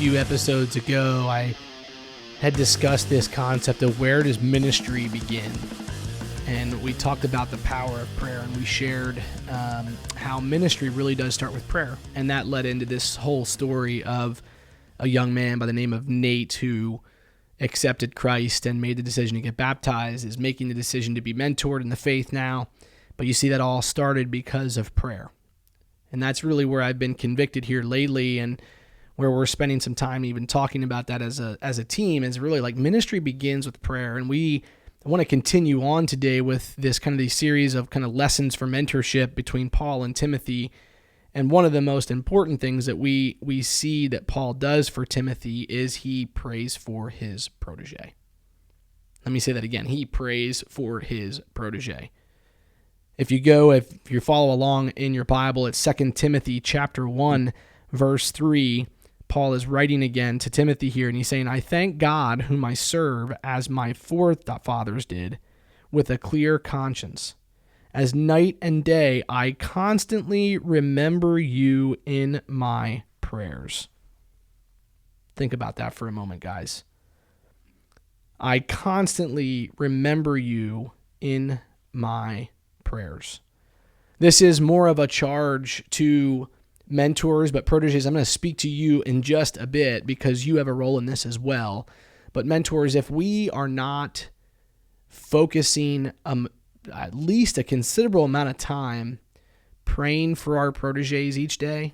few episodes ago, I had discussed this concept of where does ministry begin? And we talked about the power of prayer, and we shared how ministry really does start with prayer. And that led into this whole story of a young man by the name of Nate who accepted Christ and made the decision to get baptized, is making the decision to be mentored in the faith now. But you see, that all started because of prayer. And that's really where I've been convicted here lately, and where we're spending some time even talking about that as a team, is really like ministry begins with prayer. And I want to continue on today with this kind of these series of kind of lessons for mentorship between Paul and Timothy. And one of the most important things that we see that Paul does for Timothy is he prays for his protege. Let me say that again. He prays for his protege. If you follow along in your Bible, it's 2 Timothy chapter 1, verse 3. Paul is writing again to Timothy here, and he's saying, I thank God whom I serve as my forefathers did, with a clear conscience. As night and day, I constantly remember you in my prayers. Think about that for a moment, guys. I constantly remember you in my prayers. This is more of a charge to mentors, but proteges, I'm going to speak to you in just a bit because you have a role in this as well. But mentors, if we are not focusing at least a considerable amount of time praying for our proteges each day,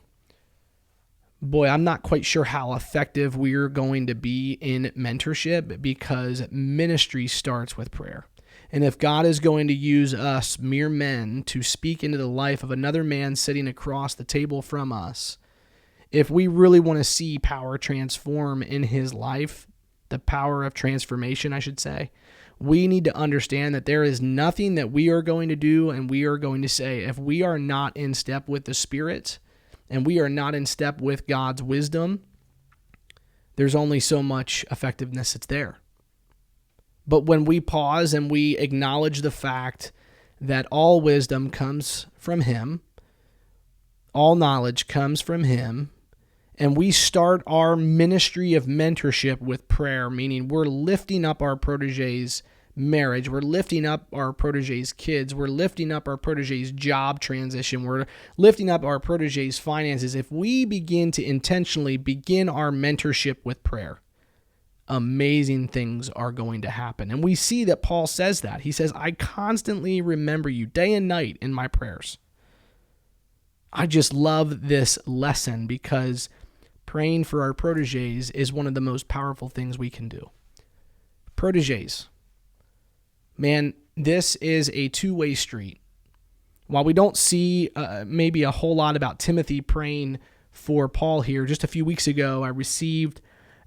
boy, I'm not quite sure how effective we're going to be in mentorship, because ministry starts with prayer. And if God is going to use us, mere men, to speak into the life of another man sitting across the table from us, if we really want to see power transform in his life, the power of transformation, I should say, we need to understand that there is nothing that we are going to do and we are going to say if we are not in step with the Spirit and we are not in step with God's wisdom. There's only so much effectiveness that's there. But when we pause and we acknowledge the fact that all wisdom comes from Him, all knowledge comes from Him, and we start our ministry of mentorship with prayer, meaning we're lifting up our protege's marriage, we're lifting up our protege's kids, we're lifting up our protege's job transition, we're lifting up our protege's finances. If we begin to intentionally begin our mentorship with prayer, amazing things are going to happen. And we see that Paul says that. He says, I constantly remember you day and night in my prayers. I just love this lesson because praying for our proteges is one of the most powerful things we can do. Proteges. Man, this is a two-way street. While we don't see maybe a whole lot about Timothy praying for Paul here, just a few weeks ago, I received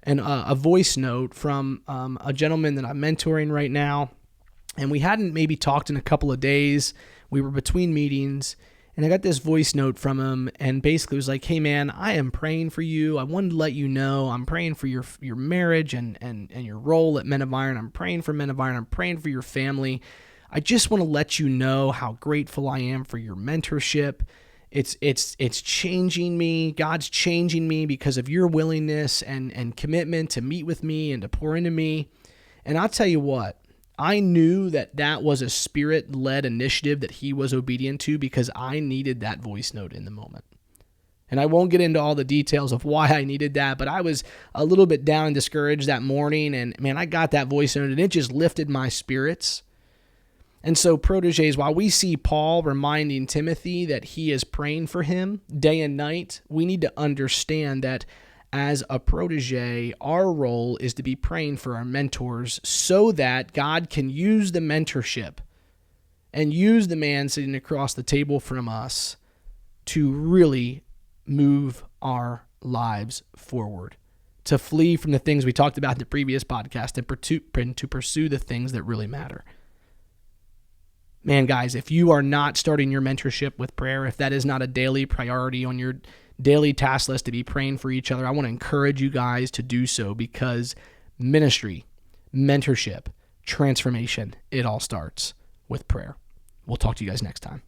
a voice note from a gentleman that I'm mentoring right now, and we hadn't maybe talked in a couple of days. We were between meetings, and I got this voice note from him, and basically was like, hey man, I am praying for you. I wanted to let you know I'm praying for your marriage and your role at Men of Iron. I'm praying for Men of Iron. I'm praying for your family. I just want to let you know how grateful I am for your mentorship. It's changing me. God's changing me because of your willingness and commitment to meet with me and to pour into me. And I'll tell you what, I knew that was a Spirit-led initiative that he was obedient to because I needed that voice note in the moment. And I won't get into all the details of why I needed that, but I was a little bit down and discouraged that morning. And man, I got that voice note and it just lifted my spirits. And so proteges, while we see Paul reminding Timothy that he is praying for him day and night, we need to understand that as a protege, our role is to be praying for our mentors so that God can use the mentorship and use the man sitting across the table from us to really move our lives forward, to flee from the things we talked about in the previous podcast and to pursue the things that really matter. Man, guys, if you are not starting your mentorship with prayer, if that is not a daily priority on your daily task list to be praying for each other, I want to encourage you guys to do so because ministry, mentorship, transformation, it all starts with prayer. We'll talk to you guys next time.